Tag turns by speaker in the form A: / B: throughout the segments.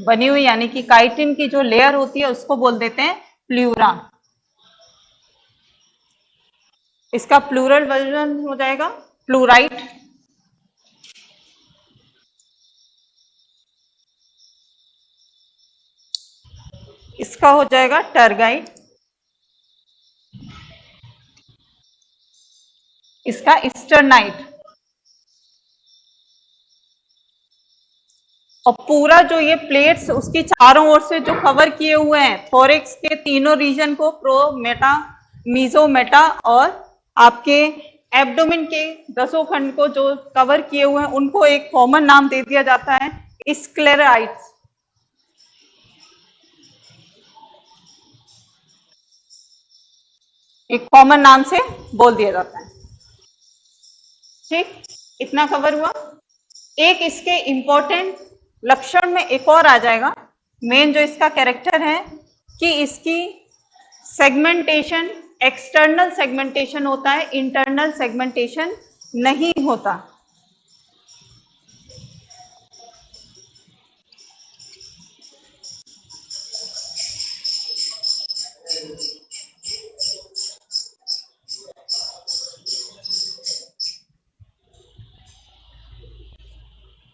A: बनी हुई, यानी कि काइटिन की जो लेयर होती है उसको बोल देते हैं प्लूरा। इसका प्लूरल वर्जन हो जाएगा प्लूराइट। इसका हो जाएगा टर्गाइट। इसका स्टरनाइट। और पूरा जो ये प्लेट्स उसकी चारों ओर से जो कवर किए हुए हैं थोरेक्स के तीनों रीजन को, प्रो, मेटा, मीजो, मेटा, और आपके एब्डोमेन के 10 खंड को जो कवर किए हुए हैं उनको एक कॉमन नाम दे दिया जाता है स्क्लेराइट्स। एक कॉमन नाम से बोल दिया जाता है। ठीक, इतना कवर हुआ। एक इसके इंपॉर्टेंट लक्षण में एक और आ जाएगा, मेन जो इसका कैरेक्टर है कि इसकी सेगमेंटेशन एक्सटर्नल सेगमेंटेशन होता है, इंटरनल सेगमेंटेशन नहीं होता।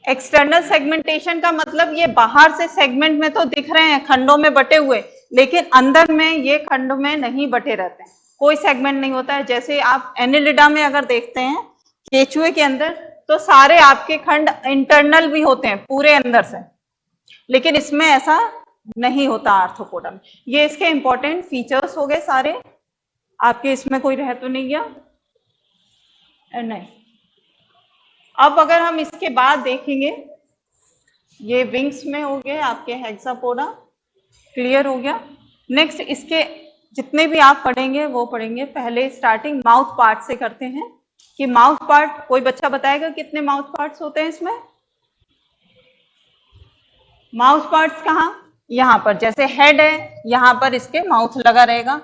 A: एक्सटर्नल सेगमेंटेशन का मतलब ये बाहर से सेगमेंट में तो दिख रहे हैं खंडों में बटे हुए, लेकिन अंदर में ये खंड में नहीं बटे रहते हैं, कोई सेगमेंट नहीं होता है। जैसे आप एनिलिडा में अगर देखते हैं केचुए के अंदर, तो सारे आपके खंड इंटरनल भी होते हैं पूरे अंदर से, लेकिन इसमें ऐसा नहीं होता आर्थ्रोपोडा में। ये इसके इंपॉर्टेंट फीचर्स हो गए सारे। आपके इसमें कोई रह तो नहीं गया? नहीं। अब अगर हम इसके बाद देखेंगे, ये विंग्स में हो गए आपके हेक्सापोडा, क्लियर हो गया। नेक्स्ट इसके जितने भी आप पढ़ेंगे वो पढ़ेंगे, पहले स्टार्टिंग माउथ पार्ट से करते हैं कि माउथ पार्ट, कोई बच्चा बताएगा कितने माउथ पार्ट्स होते हैं इसमें? माउथ पार्ट्स कहाँ? यहाँ पर, जैसे हेड है यहाँ पर इसके माउथ लगा रहेगा।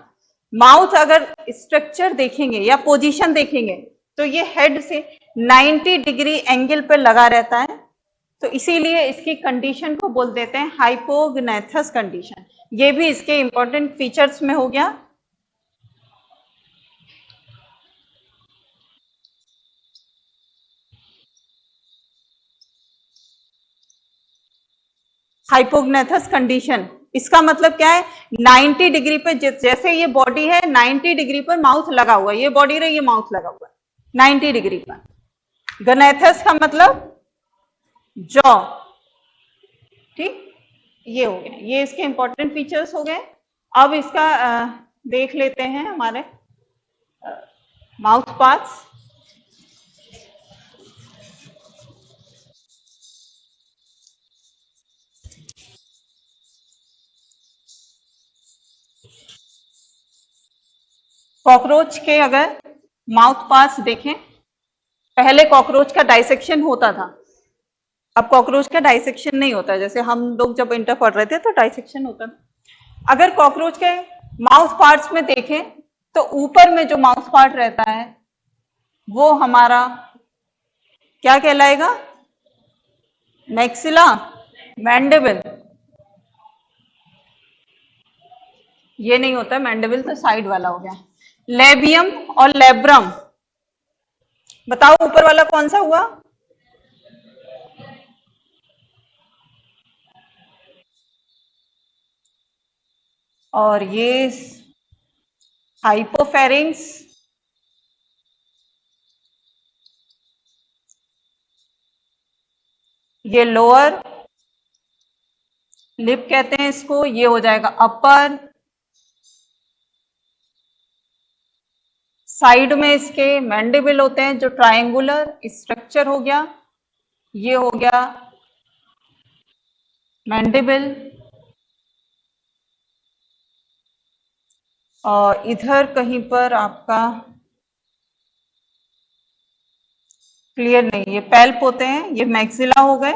A: माउथ अगर स्ट्रक्चर देखेंगे या पोजीशन देखेंगे तो ये हेड से 90 डिग्री एंगल पर लगा रहता है, तो इसीलिए इसकी कंडीशन को बोल देते हैं हाइपोग्नेथस कंडीशन। ये भी इसके इंपॉर्टेंट फीचर्स में हो गया। हाइपोग्नेथस कंडीशन, इसका मतलब क्या है? 90 डिग्री पे, जैसे ये बॉडी है 90 डिग्री पर माउथ लगा हुआ है, ये बॉडी रही, ये माउथ लगा हुआ है 90 डिग्री पर। गनेथस का मतलब जॉ। ठीक, ये हो गया, ये इसके इंपॉर्टेंट फीचर्स हो गए। अब इसका देख लेते हैं हमारे माउथ पार्ट्स। कॉकरोच के अगर माउथ पार्ट्स देखें, पहले कॉकरोच का डाइसेक्शन होता था, अब कॉकरोच का डाइसेक्शन नहीं होता। जैसे हम लोग जब इंटर पढ़ रहे थे तो डाइसेक्शन होता था। अगर कॉकरोच के माउथ पार्ट्स में देखें तो ऊपर में जो माउथ पार्ट रहता है वो हमारा क्या कहलाएगा? Maxilla, mandible. ये नहीं होता मैंडिबल, तो साइड वाला हो गया। लेबियम और लेब्रम, बताओ ऊपर वाला कौन सा हुआ? और ये हाइपोफेरिंग्स, ये लोअर लिप कहते हैं इसको, ये हो जाएगा अपर। साइड में इसके मैंडिबल होते हैं जो ट्रायंगुलर स्ट्रक्चर हो गया, ये हो गया मैंडिबल। और इधर कहीं पर आपका क्लियर नहीं, ये पैल्प होते हैं, ये मैक्सिला हो गए।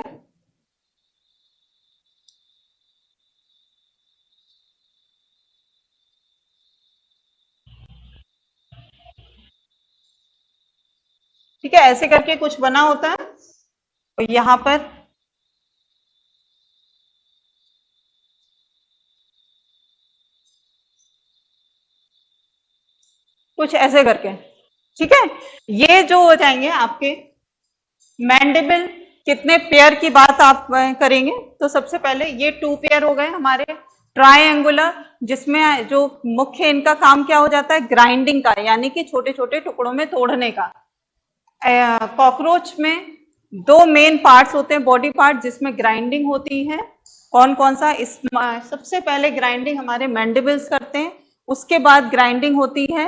A: ठीक है, ऐसे करके कुछ बना होता है। और यहाँ पर कुछ ऐसे करके, ठीक है। ये जो हो जाएंगे आपके मैंडिबल, कितने पेयर की बात आप करेंगे तो सबसे पहले ये 2 पेयर हो गए हमारे ट्रायंगुलर, जिसमें जो मुख्य इनका काम क्या हो जाता है, ग्राइंडिंग का, यानी कि छोटे छोटे टुकड़ों में तोड़ने का। कॉकरोच में 2 मेन पार्ट्स होते हैं, बॉडी पार्ट, जिसमें ग्राइंडिंग होती है। कौन कौन सा? इस सबसे पहले ग्राइंडिंग हमारे मैंडिबल्स करते हैं, उसके बाद ग्राइंडिंग होती है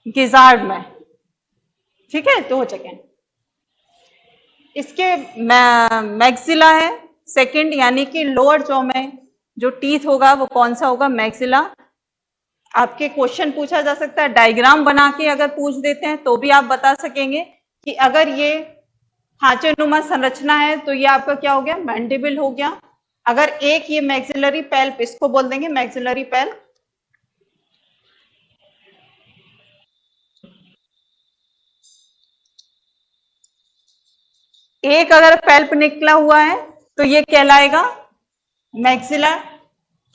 A: गिजार्ड में, ठीक है। 2 सेकेंड। इसके मैक्सिला है सेकंड, यानी कि लोअर जॉ में जो टीथ होगा वो कौन सा होगा, मैक्सिला। आपके क्वेश्चन पूछा जा सकता है, डायग्राम बना के अगर पूछ देते हैं तो भी आप बता सकेंगे कि अगर ये खांचेनुमा संरचना है तो ये आपका क्या हो गया, मैंडिबल हो गया। अगर एक ये मैक्सिलरी पैल्प, इसको बोल देंगे मैक्सिलरी पैल्प। एक अगर पैल्प निकला हुआ है तो ये कहलाएगा मैक्सिला,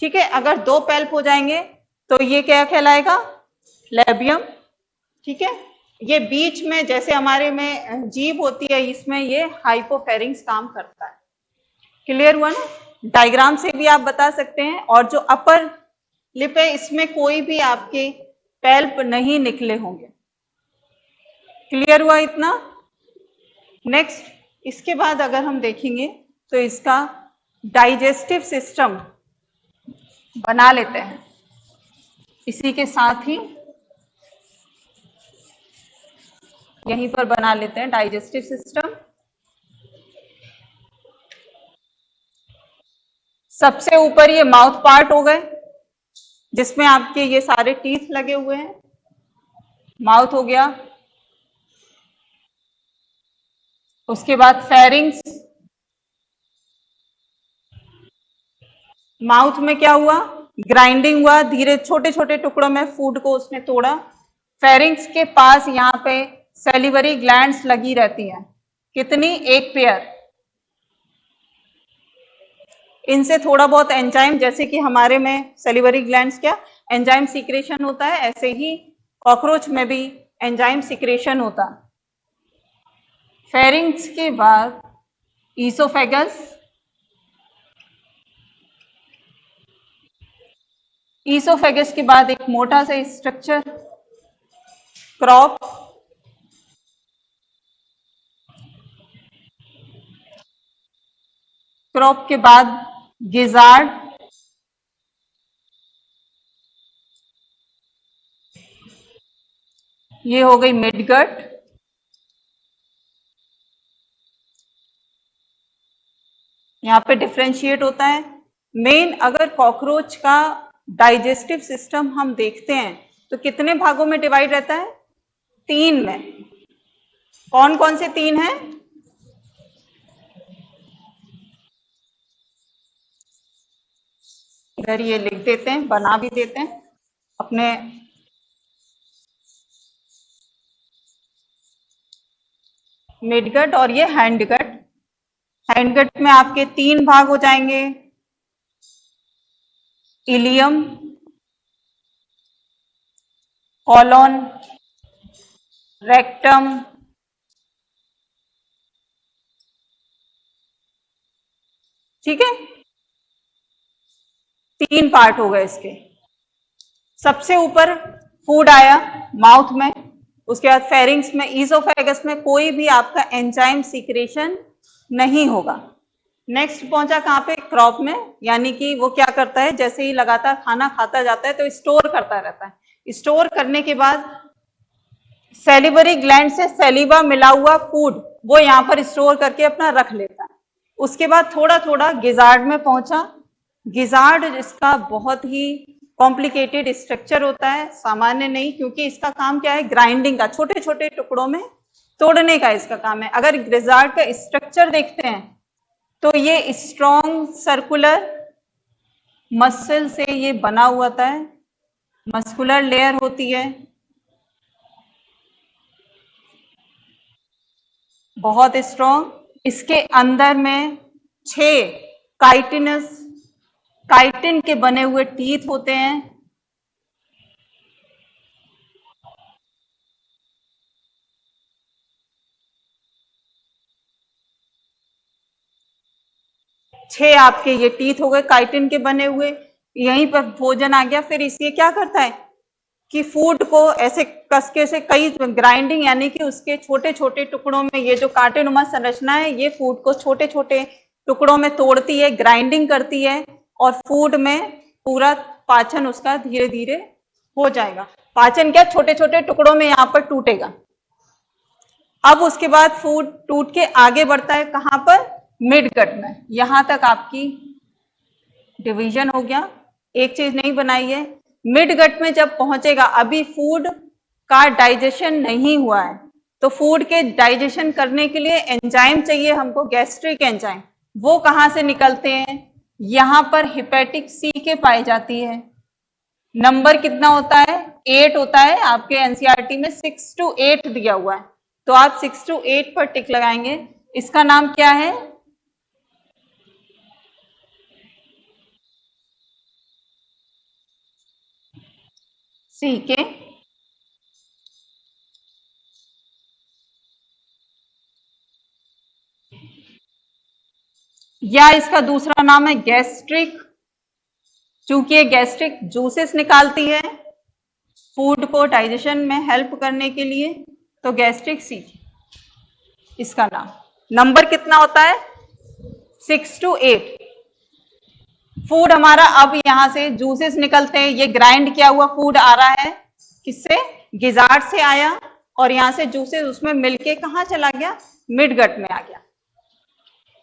A: ठीक है। अगर 2 पैल्प हो जाएंगे तो ये क्या कहलाएगा, लेबियम, ठीक है। ये बीच में जैसे हमारे में जीभ होती है, इसमें ये हाइपोफेरिंक्स काम करता है। क्लियर हुआ ना? डायग्राम से भी आप बता सकते हैं। और जो अपर लिप है, इसमें कोई भी आपके पैल्प नहीं निकले होंगे। क्लियर हुआ इतना? नेक्स्ट, इसके बाद अगर हम देखेंगे तो इसका डाइजेस्टिव सिस्टम बना लेते हैं इसी के साथ ही, यहीं पर बना लेते हैं डाइजेस्टिव सिस्टम। सबसे ऊपर ये माउथ पार्ट हो गए, जिसमें आपके ये सारे टीथ लगे हुए हैं, माउथ हो गया। उसके बाद फेरिंग्स, माउथ में क्या हुआ, ग्राइंडिंग हुआ, धीरे छोटे छोटे टुकड़ों में फूड को उसने तोड़ा। फेरिंग्स के पास यहाँ पे सेलिवरी ग्लैंड्स लगी रहती हैं, कितनी, 1 पेयर। इनसे थोड़ा बहुत एंजाइम, जैसे कि हमारे में सेलिवरी ग्लैंड्स क्या एंजाइम सीक्रेशन होता है, ऐसे ही कॉकरोच में भी एंजाइम सीक्रेशन होता। फेरिंग्स के बाद ईसोफेगस, ईसोफेगस के बाद एक मोटा सा स्ट्रक्चर क्रॉप, क्रॉप के बाद गिजार्ड, ये हो गई मिडगट। यहाँ पे डिफ्रेंशिएट होता है। मेन अगर कॉकरोच का डाइजेस्टिव सिस्टम हम देखते हैं तो कितने भागों में डिवाइड रहता है, 3 में। कौन कौन से 3 हैं? इधर ये लिख देते हैं, बना भी देते हैं अपने, मिडगट और ये हैंडगट। हैंडगट में आपके 3 भाग हो जाएंगे, इलियम, कॉलोन, रेक्टम। ठीक है, 3 पार्ट हो गए इसके। सबसे ऊपर फूड आया माउथ में, उसके बाद फेरिंग्स में, ईसोफेगस में कोई भी आपका एंजाइम सीक्रेशन नहीं होगा। नेक्स्ट पहुंचा कहां पे, क्रॉप में, यानी कि वो क्या करता है, जैसे ही लगातार खाना खाता जाता है तो स्टोर करता रहता है। स्टोर करने के बाद सेलिवरी ग्लैंड से सेलिवा मिला हुआ फूड वो यहां पर स्टोर करके अपना रख लेता है। उसके बाद थोड़ा थोड़ा गिजार्ड में पहुंचा। गिजार्ड इसका बहुत ही कॉम्प्लिकेटेड स्ट्रक्चर होता है, सामान्य नहीं, क्योंकि इसका काम क्या है, ग्राइंडिंग का, छोटे छोटे टुकड़ों में तोड़ने का इसका काम है। अगर गिजार्ड का स्ट्रक्चर देखते हैं तो ये स्ट्रॉन्ग सर्कुलर मसल से ये बना हुआ होता है, मस्कुलर लेयर होती है, बहुत स्ट्रॉन्ग। इसके अंदर में 6 काइटिनस, काइटिन के बने हुए टीथ होते हैं। 6 आपके ये टीथ हो गए काइटिन के बने हुए, यहीं पर भोजन आ गया। फिर इसलिए क्या करता है कि फूड को ऐसे कसके से कई ग्राइंडिंग, यानी कि उसके छोटे छोटे टुकड़ों में, ये जो कांटेनुमा संरचना है ये फूड को छोटे छोटे टुकड़ों में तोड़ती है, ग्राइंडिंग करती है, और फूड में पूरा पाचन उसका धीरे धीरे हो जाएगा। पाचन क्या, छोटे छोटे टुकड़ों में यहां पर टूटेगा। अब उसके बाद फूड टूट के आगे बढ़ता है कहां पर, मिड गट में। यहां तक आपकी डिवीजन हो गया, एक चीज नहीं बनाई है। मिड गट में जब पहुंचेगा, अभी फूड का डाइजेशन नहीं हुआ है, तो फूड के डाइजेशन करने के लिए एंजाइम चाहिए हमको, गैस्ट्रिक एंजाइम। वो कहां से निकलते हैं, यहां पर हेपेटिक सी के पाई जाती है। नंबर कितना होता है, 8 होता है। आपके एनसीईआरटी में 6 to 8 दिया हुआ है, तो आप 6 to 8 पर टिक लगाएंगे। इसका नाम क्या है, सी के, या इसका दूसरा नाम है गैस्ट्रिक। चूंकि ये गैस्ट्रिक जूसेस निकालती है फूड को डाइजेशन में हेल्प करने के लिए, तो गैस्ट्रिक सी इसका नाम। नंबर कितना होता है, 6 to 8। फूड हमारा अब यहां से जूसेस निकलते हैं, ये ग्राइंड किया हुआ फूड आ रहा है किससे, गिजार्ड से आया, और यहां से जूसेस उसमें मिलके कहां चला गया, मिड गट में आ गया।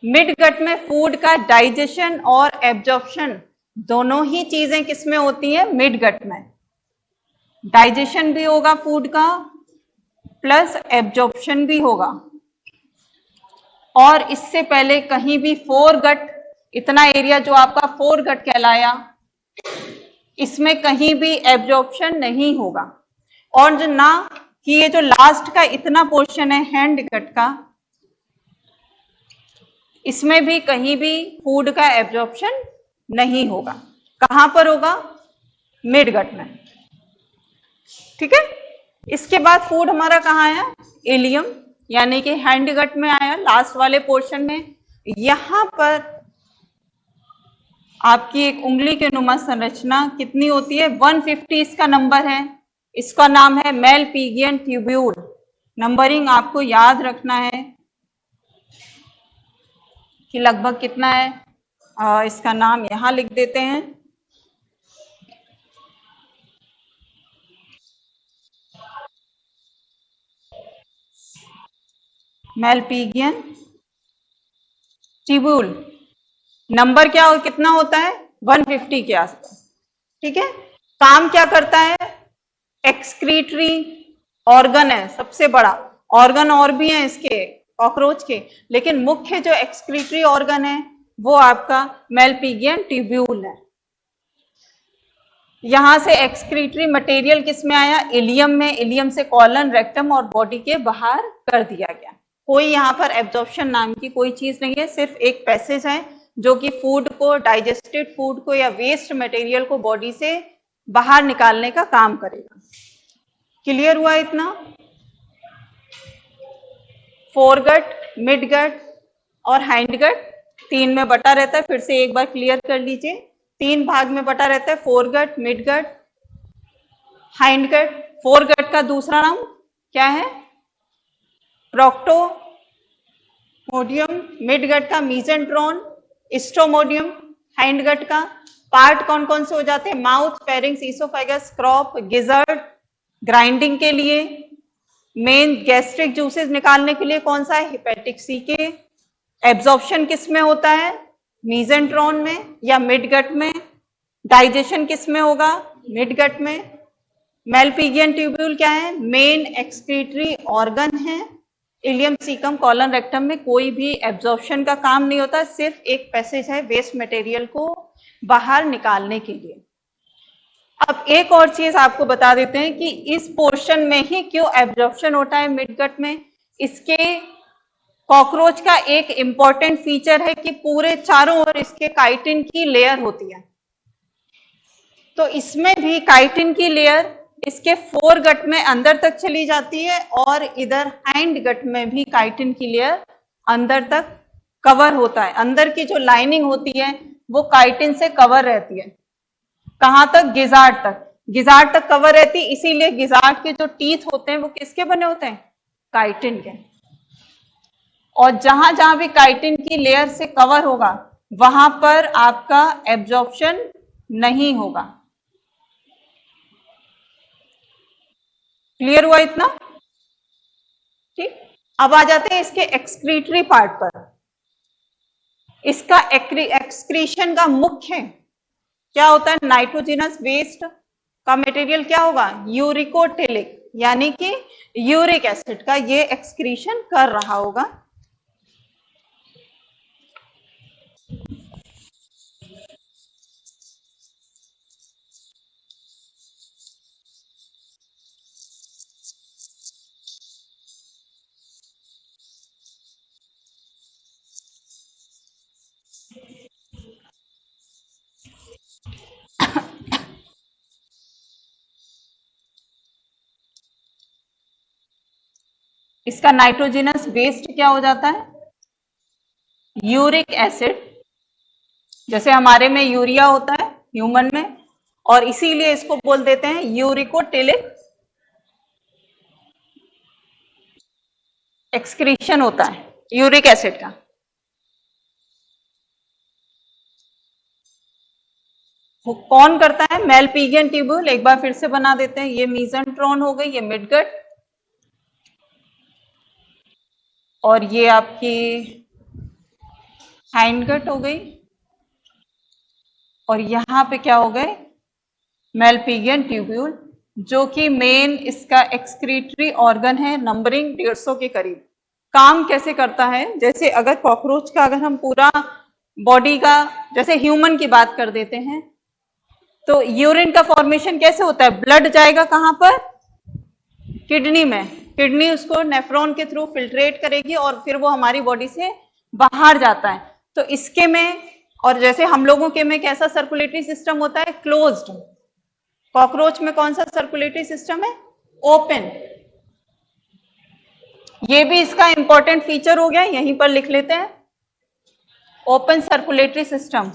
A: मिड गट में फूड का डाइजेशन और एब्जॉर्प्शन दोनों ही चीजें किसमें होती है, मिड गट में। डाइजेशन भी होगा फूड का, प्लस एब्जॉर्प्शन भी होगा। और इससे पहले कहीं भी फोर गट, इतना एरिया जो आपका फोर गट कहलाया, इसमें कहीं भी एब्जॉर्प्शन नहीं होगा। और जो ना कि ये जो लास्ट का इतना पोर्शन है हैंड गट का, इसमें भी कहीं भी फूड का एब्जॉर्प्शन नहीं होगा। कहां पर होगा, मिड गट में। ठीक है, इसके बाद फूड हमारा कहां आया, इलियम, यानी कि हैंड गट में आया, लास्ट वाले पोर्शन में। यहां पर आपकी एक उंगली के नुमा संरचना कितनी होती है, 150 इसका नंबर है। इसका नाम है मेलपिगियन ट्यूब्यूल। नंबरिंग आपको याद रखना है कि लगभग कितना है। इसका नाम यहां लिख देते हैं, मेलपिगियन ट्यूब्यूल। नंबर क्या हो, कितना होता है, 150 के आसपास। ठीक है, काम क्या करता है, एक्सक्रीटरी ऑर्गन है, सबसे बड़ा ऑर्गन और भी है इसके कॉकरोच के, लेकिन मुख्य जो एक्सक्रीटरी ऑर्गन है वो आपका मेलपिगियन ट्यूब्यूल है। यहां से एक्सक्रीटरी मटेरियल किस में आया, इलियम में। इलियम से कॉलन, रेक्टम और बॉडी के बाहर कर दिया गया। कोई यहाँ पर एब्जॉर्प्शन नाम की कोई चीज नहीं है, सिर्फ एक पैसेज है जो कि फूड को, डाइजेस्टेड फूड को या वेस्ट मटेरियल को बॉडी से बाहर निकालने का काम करेगा। क्लियर हुआ इतना। फोरगट, मिडगट और हैंडगट 3 में बटा रहता है। फिर से एक बार क्लियर कर लीजिए, 3 भाग में बटा रहता है, फोरगट, मिडगट, हाइंडगट। फोरगट का दूसरा नाम क्या है, प्रोक्टोमोडियम। मिडगट का मीजेंट्रॉन, स्टोमोडियम। हाइंडगट का पार्ट कौन कौन से हो जाते हैं, mouth, pharynx, oesophagus, crop, gizzard, grinding के लिए। मेन गैस्ट्रिक जूसेस निकालने के लिए कौन सा है, हेपेटिक सी के। एब्जॉर्प्शन किस में होता है, मीजेंट्रॉन में या मिडगट में। डाइजेशन किस में होगा, मिडगट में। मेलपिगियन ट्यूब्यूल क्या है, मेन एक्सक्रीटरी ऑर्गन है। इलियम, सीकम, कॉलन, रेक्टम में कोई भी एब्जॉर्प्शन का काम नहीं होता, सिर्फ एक पैसेज है वेस्ट मटेरियल को बाहर निकालने के लिए। अब एक और चीज आपको बता देते हैं कि इस पोर्शन में ही क्यों एब्जॉर्प्शन होता है मिडगट में। इसके कॉकरोच का एक इंपॉर्टेंट फीचर है कि पूरे चारों ओर इसके काइटिन की लेयर होती है, तो इसमें भी काइटिन की लेयर इसके फोर गट में अंदर तक चली जाती है, और इधर हैंड गट में भी काइटिन की लेयर अंदर तक कवर होता है, अंदर की जो लाइनिंग होती है वो काइटिन से कवर रहती है। कहां तक? गिजार्ड तक। गिजार्ड तक कवर रहती, इसीलिए गिजार्ड के जो टीथ होते हैं वो किसके बने होते हैं? काइटिन के। और जहां जहां भी काइटिन की लेयर से कवर होगा वहां पर आपका एब्जॉर्प्शन नहीं होगा। क्लियर हुआ इतना? ठीक। अब आ जाते हैं इसके एक्सक्रीटरी पार्ट पर। इसका एक्सक्रीशन का मुख्य क्या होता है? नाइट्रोजिनस वेस्ट का मटेरियल क्या होगा? यूरिकोटिलिक, यानी कि यूरिक एसिड का ये एक्सक्रीशन कर रहा होगा। इसका नाइट्रोजिनस वेस्ट क्या हो जाता है? Uric acid. जैसे हमारे में यूरिया होता है ह्यूमन में, और इसीलिए इसको बोल देते हैं यूरिकोटिलिक एक्सक्रीशन होता है यूरिक एसिड का। वो कौन करता है? Malpighian tubule. एक बार फिर से बना देते हैं, ये मीजेंट्रॉन हो गई, ये मिडगट, और ये आपकी हाइंडगट हो गई, और यहां पे क्या हो गए? मेलपिगियन ट्यूब्यूल, जो कि मेन इसका एक्सक्रीटरी ऑर्गन है, नंबरिंग 150 के करीब। काम कैसे करता है? जैसे अगर कॉकरोच का अगर हम पूरा बॉडी का, जैसे ह्यूमन की बात कर देते हैं, तो यूरिन का फॉर्मेशन कैसे होता है? ब्लड जाएगा कहां पर? किडनी में। किडनी उसको नेफ्रॉन के थ्रू फिल्ट्रेट करेगी और फिर वो हमारी बॉडी से बाहर जाता है। तो इसके में, और जैसे हम लोगों के में कैसा सर्कुलेटरी सिस्टम होता है? क्लोज्ड। कॉकरोच में कौन सा सर्कुलेटरी सिस्टम है? ओपन। ये भी इसका इंपॉर्टेंट फीचर हो गया, यहीं पर लिख लेते हैं, ओपन सर्कुलेटरी सिस्टम।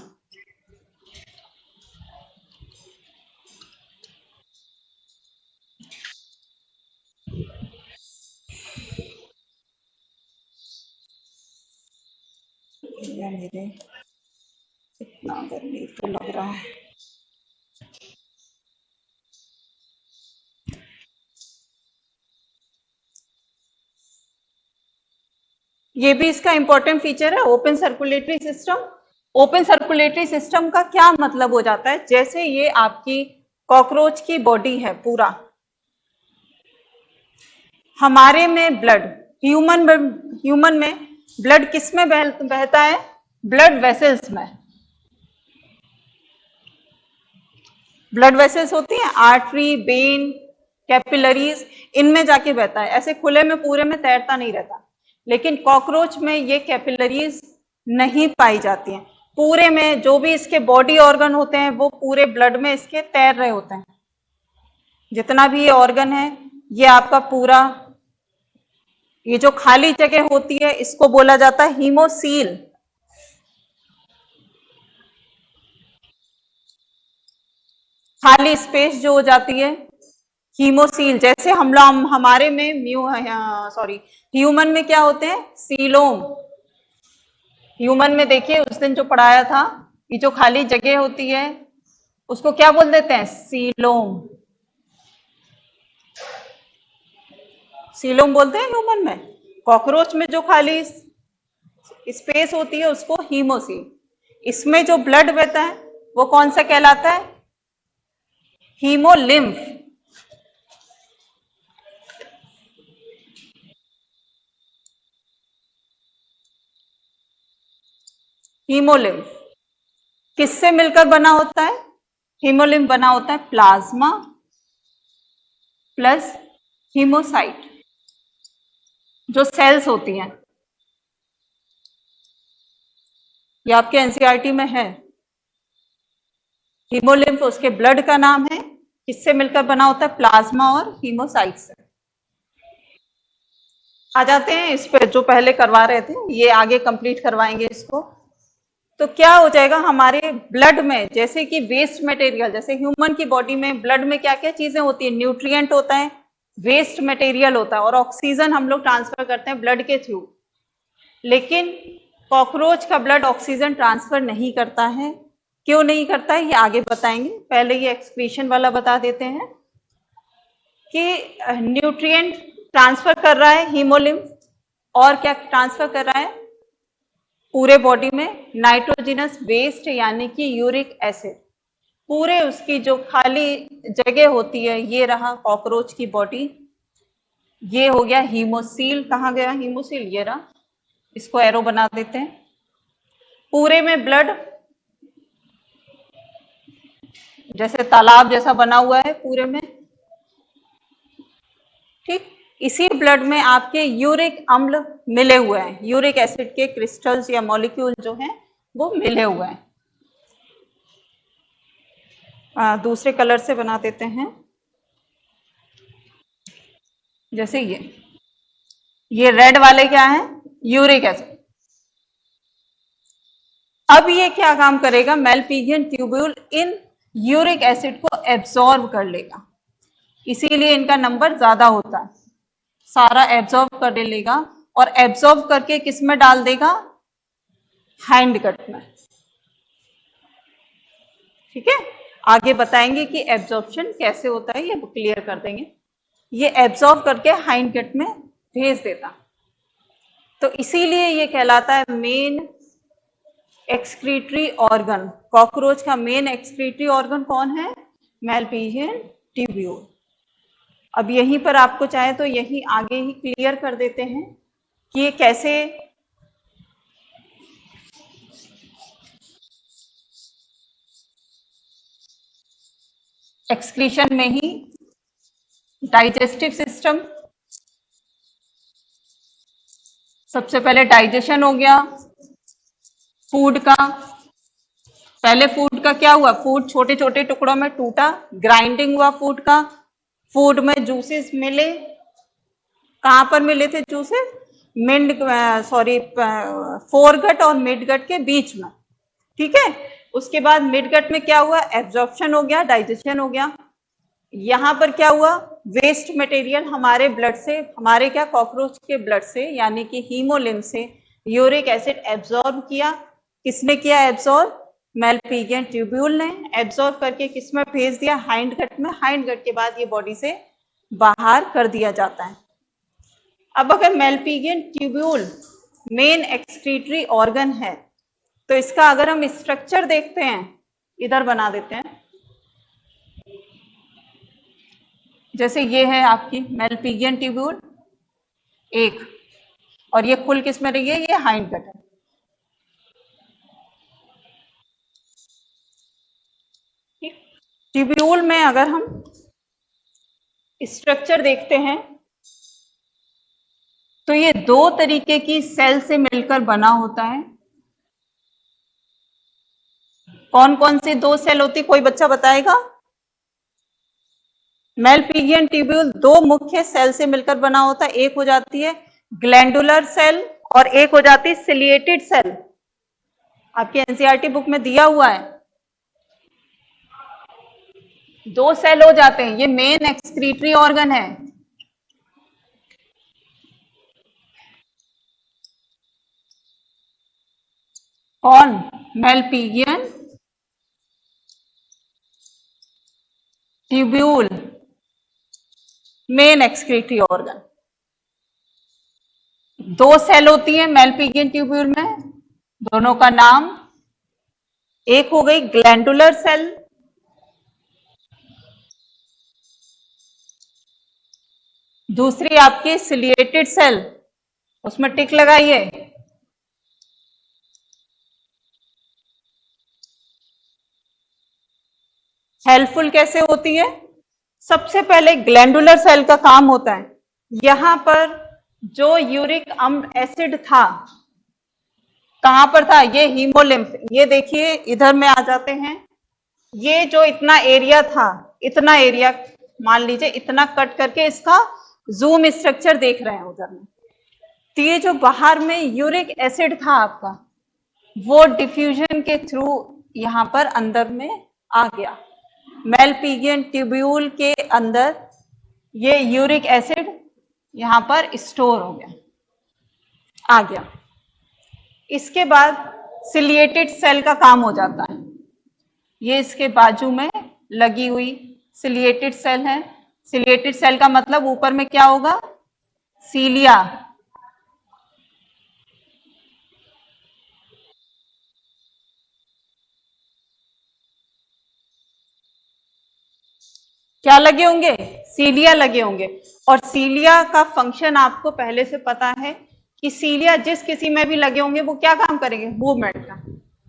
A: मेरे इतना गर्मी तो लग रहा है। ये भी इसका इंपॉर्टेंट फीचर है, open circulatory system. Open circulatory system का क्या मतलब हो जाता है? जैसे ये आपकी कॉकरोच की बॉडी है पूरा, हमारे में ब्लड, ह्यूमन में ब्लड किस में बहता है? ब्लड वेसल्स में। ब्लड वेसल्स होती हैं, आर्टरी, वेन, कैपिलरीज, इनमें जाके बहता है। ऐसे खुले में पूरे में तैरता नहीं रहता। लेकिन कॉकरोच में ये कैपिलरीज नहीं पाई जाती हैं। पूरे में जो भी इसके बॉडी ऑर्गन होते हैं वो पूरे ब्लड में इसके तैर रहे होते हैं। जितना भी ये ऑर्गन है, ये आपका पूरा, ये जो खाली जगह होती है इसको बोला जाता है हीमोसील। खाली स्पेस जो हो जाती है, हीमोसील। जैसे हम लोग, हमारे में ह्यूमन में क्या होते हैं? सीलोम। ह्यूमन में देखिए उस दिन जो पढ़ाया था, ये जो खाली जगह होती है उसको क्या बोल देते हैं? सीलोम। सीलोम बोलते हैं ह्यूमन में। कॉकरोच में जो खाली स्पेस होती है उसको हीमोसील। इसमें जो ब्लड बहता है वो कौन सा कहलाता है? हीमोलिम्फ। हीमोलिम्फ किससे मिलकर बना होता है? हीमोलिम्फ बना होता है प्लाज्मा प्लस हीमोसाइट, जो सेल्स होती हैं। ये आपके एनसीईआरटी में है। हीमोलिम्फ उसके ब्लड का नाम है, किससे मिलकर बना होता है? प्लाज्मा और हीमोसाइट से। आ जाते हैं इस पे जो पहले करवा रहे थे, ये आगे कंप्लीट करवाएंगे इसको। तो क्या हो जाएगा हमारे ब्लड में, जैसे कि वेस्ट मटेरियल, जैसे ह्यूमन की बॉडी में ब्लड में क्या क्या चीजें होती है, न्यूट्रिएंट होता है, वेस्ट मटेरियल होता है, और ऑक्सीजन हम लोग ट्रांसफर करते हैं ब्लड के थ्रू। लेकिन कॉकरोच का ब्लड ऑक्सीजन ट्रांसफर नहीं करता है। क्यों नहीं करता है ये आगे बताएंगे, पहले ये एक्सक्रीशन वाला बता देते हैं कि न्यूट्रिएंट ट्रांसफर कर रहा है हीमोलिम्फ, और क्या ट्रांसफर कर रहा है पूरे बॉडी में, नाइट्रोजिनस वेस्ट यानी कि यूरिक एसिड। पूरे उसकी जो खाली जगह होती है, ये रहा कॉकरोच की बॉडी, ये हो गया हीमोसील। कहाँ गया हीमोसील, ये रहा, इसको एरो बना देते हैं। पूरे में ब्लड जैसे तालाब जैसा बना हुआ है पूरे में, ठीक। इसी ब्लड में आपके यूरिक अम्ल मिले हुए हैं, यूरिक एसिड के क्रिस्टल्स या मॉलिक्यूल जो हैं वो मिले हुए हैं। दूसरे कलर से बना देते हैं, जैसे ये रेड वाले क्या है, यूरिक एसिड। अब ये क्या काम करेगा, मेलपिगियन ट्यूब्यूल इन यूरिक एसिड को एब्जॉर्ब कर लेगा, इसीलिए इनका नंबर ज्यादा होता है। सारा एब्जॉर्ब कर लेगा और एब्जॉर्ब करके किस में डाल देगा, हाइंड गट में, ठीक है। आगे बताएंगे कि एब्जॉर्प्शन कैसे होता है, ये क्लियर कर देंगे। ये एब्जॉर्ब करके हाइंड गट में भेज देता, तो इसीलिए ये कहलाता है मेन एक्सक्रीटरी ऑर्गन। कॉकरोच का मेन एक्सक्रीटरी ऑर्गन कौन है, मेलपिगियन ट्यूब्यूल। अब यहीं पर आपको चाहे तो यही आगे ही क्लियर कर देते हैं कि ये कैसे एक्सक्रीशन में ही डाइजेस्टिव सिस्टम, सबसे पहले डाइजेशन हो गया फूड का। पहले फूड का क्या हुआ, फूड छोटे छोटे टुकड़ों में टूटा, ग्राइंडिंग हुआ फूड का, फूड में जूसेस मिले। कहां पर मिले थे जूसेस, फोरगट और मिडगट के बीच में, ठीक है। उसके बाद मिडगट में क्या हुआ, एब्जॉर्प्शन हो गया, डाइजेशन हो गया। यहां पर क्या हुआ, वेस्ट मटेरियल हमारे ब्लड से, हमारे क्या कॉकरोच के ब्लड से यानी कि हीमोलिम्फ से यूरिक एसिड एब्जॉर्ब किया। किसने किया एब्जॉर्ब, मेलपिगियन ट्यूब्यूल ने एब्जॉर्ब करके किस में भेज दिया, हाइंड गट में। हाइंड गट के बाद ये बॉडी से बाहर कर दिया जाता है। अब अगर Malpighian tubule main excretory organ है, तो इसका अगर हम स्ट्रक्चर देखते हैं, इधर बना देते हैं, जैसे ये है आपकी मेलपिगियन ट्यूब्यूल एक, और ये खुल किस में रही है, ये हाइंड गट है। ट्यूब्यूल में अगर हम स्ट्रक्चर देखते हैं तो ये दो तरीके की सेल से मिलकर बना होता है। कौन कौन सी दो सेल होती, कोई बच्चा बताएगा। मेलपिगियन ट्यूब्यूल दो मुख्य सेल से मिलकर बना होता है, एक हो जाती है ग्लैंडुलर सेल और एक हो जाती है सिलिएटेड सेल। आपकी एनसीईआरटी बुक में दिया हुआ है, दो सेल हो जाते हैं। ये मेन एक्सक्रीटरी ऑर्गन है। कौन, Malpighian tubule main excretory organ. दो सेल होती है मेलपिगियन ट्यूब्यूल में, दोनों का नाम, एक हो गई ग्लैंडुलर सेल, दूसरी आपकी सिलिएटेड सेल, उसमें टिक लगाइए। हेल्पफुल कैसे होती है, सबसे पहले ग्लैंडुलर सेल का काम होता है, यहां पर जो यूरिक एसिड था, कहां पर था, ये हीमोलिम्फ, ये देखिए इधर में आ जाते हैं। ये जो इतना एरिया था, इतना एरिया मान लीजिए, इतना कट करके इसका जूम स्ट्रक्चर देख रहे हैं उधर में, तो ये जो बाहर में यूरिक एसिड था आपका, वो डिफ्यूजन के थ्रू यहां पर अंदर में आ गया। मेलपिगियन ट्यूब्यूल के अंदर ये यूरिक एसिड यहां पर स्टोर हो गया, आ गया। इसके बाद सिलिएटेड सेल का काम हो जाता है। ये इसके बाजू में लगी हुई सिलिएटेड सेल है। सिलिएटेड सेल का मतलब ऊपर में क्या होगा, सीलिया। क्या लगे होंगे, सीलिया लगे होंगे। और सीलिया का फंक्शन आपको पहले से पता है कि सीलिया जिस किसी में भी लगे होंगे वो क्या काम करेंगे, मूवमेंट का।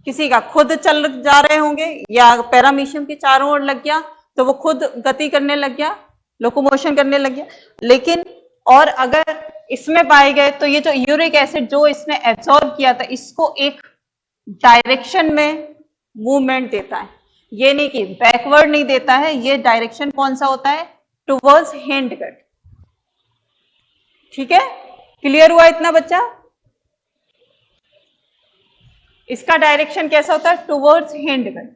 A: किसी का खुद चल जा रहे होंगे या पैरामीशियम के चारों ओर लग गया तो वो खुद गति करने लग गया, लोकोमोशन करने लग गया। लेकिन और अगर इसमें पाए गए तो ये जो यूरिक एसिड जो इसने एब्सॉर्ब किया था, इसको एक डायरेक्शन में मूवमेंट देता है। ये नहीं कि बैकवर्ड नहीं देता है, ये डायरेक्शन कौन सा होता है, टुवर्ड्स हिंडगट। ठीक है, क्लियर हुआ इतना बच्चा? इसका डायरेक्शन कैसा होता है, टुवर्ड्स हिंडगट।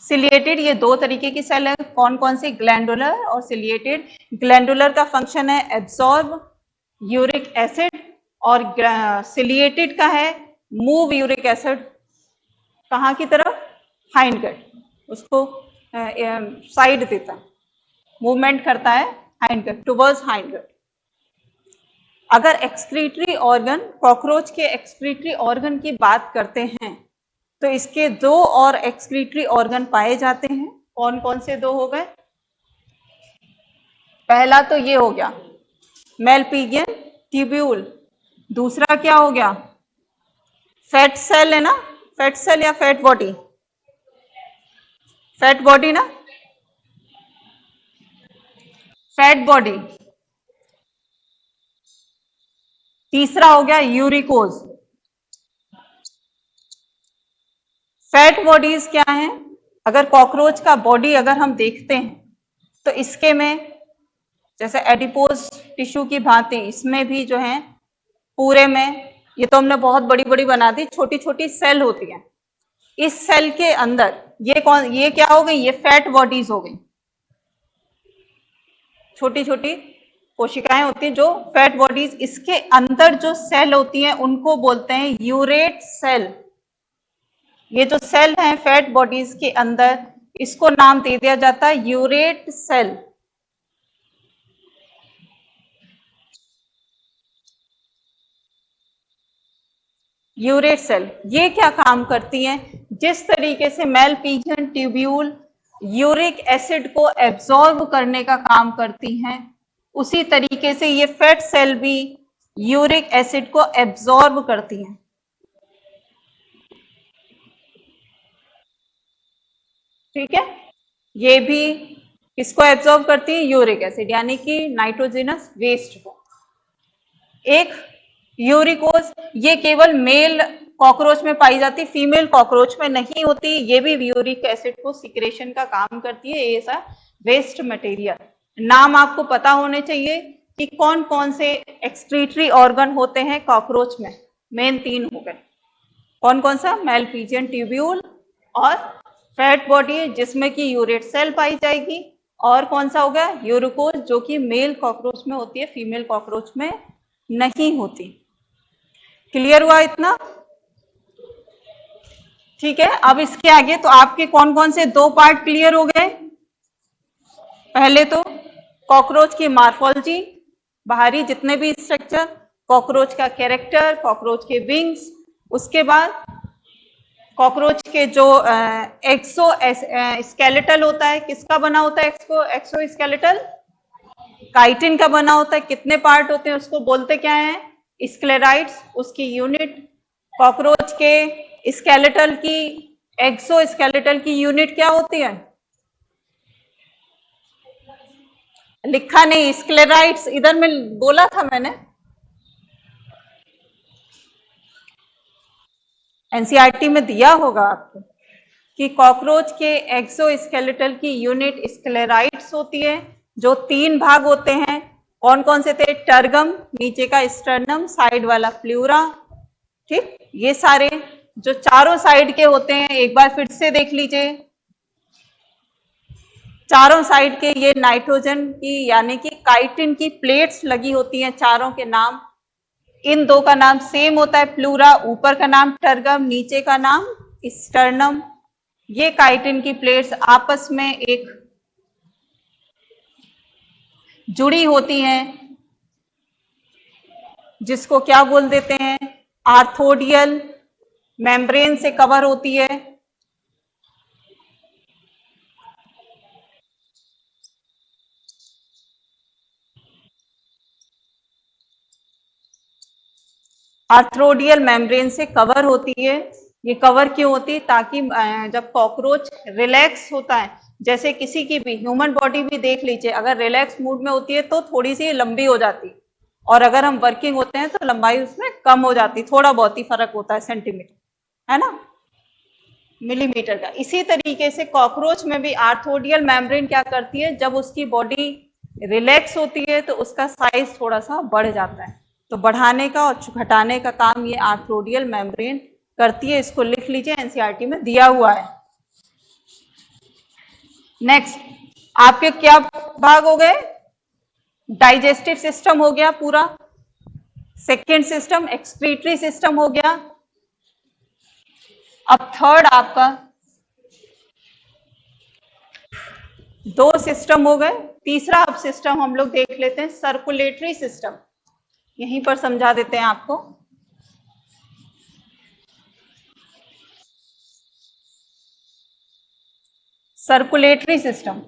A: सिलिएटेड, ये दो तरीके की सेल है, कौन कौन सी, ग्लैंडुलर और सिलिएटेड। ग्लैंडुलर का फंक्शन है एब्सॉर्ब यूरिक एसिड और सिलिएटेड का है मूव यूरिक एसिड कहां की तरफ, हाइंडगट, उसको साइड देता है, मूवमेंट करता है हाइंडगट, टुवर्ड्स हाइंडगट। अगर एक्सक्रीटरी ऑर्गन, कॉकरोच के एक्सक्रीटरी ऑर्गन की बात करते हैं तो इसके दो और एक्सक्रीटरी ऑर्गन पाए जाते हैं। कौन कौन से दो हो गए, पहला तो ये हो गया मेलपिगियन ट्यूब्यूल, दूसरा क्या हो गया, फैट सेल है ना, फैट सेल या फैट बॉडी, फैट बॉडी ना, फैट बॉडी। तीसरा हो गया यूरिकोज। फैट बॉडीज क्या है, अगर कॉकरोच का बॉडी अगर हम देखते हैं तो इसके में जैसे एडिपोज टिश्यू की भांति इसमें भी जो है पूरे में, ये तो हमने बहुत बड़ी बड़ी बना दी, छोटी छोटी सेल होती है। इस सेल के अंदर ये कौन, ये क्या हो गई, ये फैट बॉडीज हो गई, छोटी छोटी कोशिकाएं होती हैं जो फैट बॉडीज। इसके अंदर जो सेल होती हैं उनको बोलते हैं यूरेट सेल। ये जो सेल है फैट बॉडीज के अंदर, इसको नाम दे दिया जाता है यूरेट सेल। यूरेट सेल ये क्या काम करती हैं, जिस तरीके से मेलपिगियन ट्यूब्यूल यूरिक एसिड को एब्जॉर्ब करने का काम करती हैं, उसी तरीके से ये फैट सेल भी यूरिक एसिड को एब्जॉर्ब करती हैं। ठीक है, ये भी किसको एब्जॉर्ब करती है, यूरिक एसिड यानी कि नाइट्रोजनस वेस्ट को। एक यूरिकोज, ये केवल मेल कॉकरोच में पाई जाती, फीमेल कॉकरोच में नहीं होती। ये भी यूरिक एसिड को सिक्रेशन का काम करती है, ऐसा वेस्ट मटेरियल। नाम आपको पता होने चाहिए कि कौन कौन से एक्सक्रीटरी ऑर्गन होते हैं कॉकरोच में। मेन तीन हो गए, कौन कौन सा, मेलपिजियन ट्यूब्यूल और फैट बॉडी जिसमें कि यूरेट सेल पाई जाएगी, और कौन सा होगा, यूरिकोज जो कि मेल कॉकरोच में होती है, फीमेल कॉकरोच में नहीं होती। क्लियर हुआ इतना? ठीक है, अब इसके आगे तो आपके कौन कौन से दो पार्ट क्लियर हो गए। पहले तो कॉकरोच की मार्फोलॉजी, बाहरी जितने भी स्ट्रक्चर, कॉकरोच का कैरेक्टर, कॉकरोच के विंग्स, उसके बाद कॉकरोच के जो एक्सो स्केलेटल होता है, किसका बना होता है, एक्सो स्केलेटल काइटिन का बना होता है। कितने पार्ट होते हैं उसको बोलते क्या है, स्क्लेराइड्स, उसकी यूनिट। कॉकरोच के स्केलेटल की, एक्सो स्केलेटल की यूनिट क्या होती है, लिखा नहीं, स्क्लेराइड्स इधर में बोला था मैंने, एनसीईआरटी में दिया होगा आपको कि कॉकरोच के एक्सो स्केलेटल की यूनिट स्क्लेराइड्स होती है, जो तीन भाग होते हैं, कौन कौन से थे? टर्गम, नीचे का स्टर्नम, साइड वाला प्लूरा। ठीक, ये सारे जो चारों साइड के होते हैं एक बार फिर से देख लीजिए। चारों साइड के ये नाइट्रोजन की यानी कि काइटिन की प्लेट्स लगी होती हैं, चारों के नाम। इन दो का नाम सेम होता है, प्लूरा, ऊपर का नाम टर्गम, नीचे का नाम स्टर्नम। ये काइटिन की प्लेट्स आपस में एक जुड़ी होती हैं, जिसको क्या बोल देते हैं? आर्थोडियल मेम्ब्रेन से कवर होती है। आर्थ्रोडियल मेम्ब्रेन से कवर होती है। ये कवर क्यों होती है? ताकि जब कॉकरोच रिलैक्स होता है, जैसे किसी की भी ह्यूमन बॉडी भी देख लीजिए, अगर रिलैक्स मूड में होती है तो थोड़ी सी लंबी हो जाती, और अगर हम वर्किंग होते हैं तो लंबाई उसमें कम हो जाती, थोड़ा बहुत ही फर्क होता है, सेंटीमीटर, है ना, मिलीमीटर का। इसी तरीके से कॉकरोच में भी आर्थोडियल मेम्ब्रेन क्या करती है, जब उसकी बॉडी रिलैक्स होती है तो उसका साइज थोड़ा सा बढ़ जाता है, तो बढ़ाने का और घटाने का काम ये आर्थोडियल मेम्ब्रेन करती है। इसको लिख लीजिए, एनसीईआरटी में दिया हुआ है। नेक्स्ट, आपके क्या भाग हो गए? डाइजेस्टिव सिस्टम हो गया पूरा, सेकेंड सिस्टम एक्सक्रीटरी सिस्टम हो गया। अब थर्ड आपका दो सिस्टम हो गए, तीसरा अब सिस्टम हम लोग देख लेते हैं, सर्कुलेटरी सिस्टम। यहीं पर समझा देते हैं आपको। सर्कुलेटरी सिस्टम,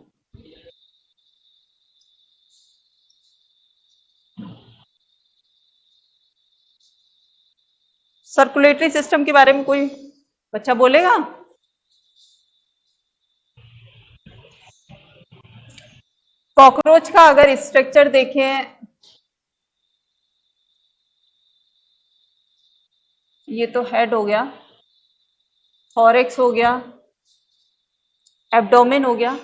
A: सर्कुलेटरी सिस्टम के बारे में कोई बच्चा बोलेगा? कॉकरोच का अगर स्ट्रक्चर देखें, ये तो हेड हो गया, थॉरेक्स हो गया, एब्डोमेन हो गया।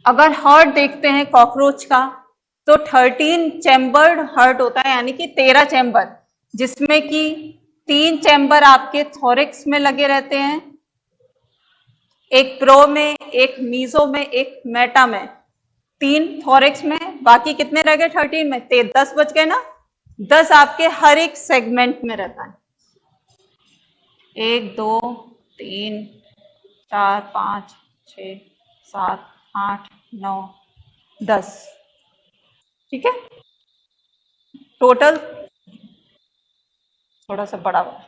A: अगर हार्ट देखते हैं कॉकरोच का, तो 13 चैम्बर्ड हार्ट होता है, यानी कि 13 चैम्बर, जिसमें कि 3 चैम्बर आपके थॉरेक्स में लगे रहते हैं, एक प्रो में, एक मीजो में, एक मेटा में। 3 थॉरेक्स में, बाकी कितने रह गए? 13 में 10 बच गए ना। 10 आपके हर एक सेगमेंट में रहता है, 1 2 3 4 5 6 7 8 9 10, ठीक है, टोटल थोड़ा सा बड़ा हुआ,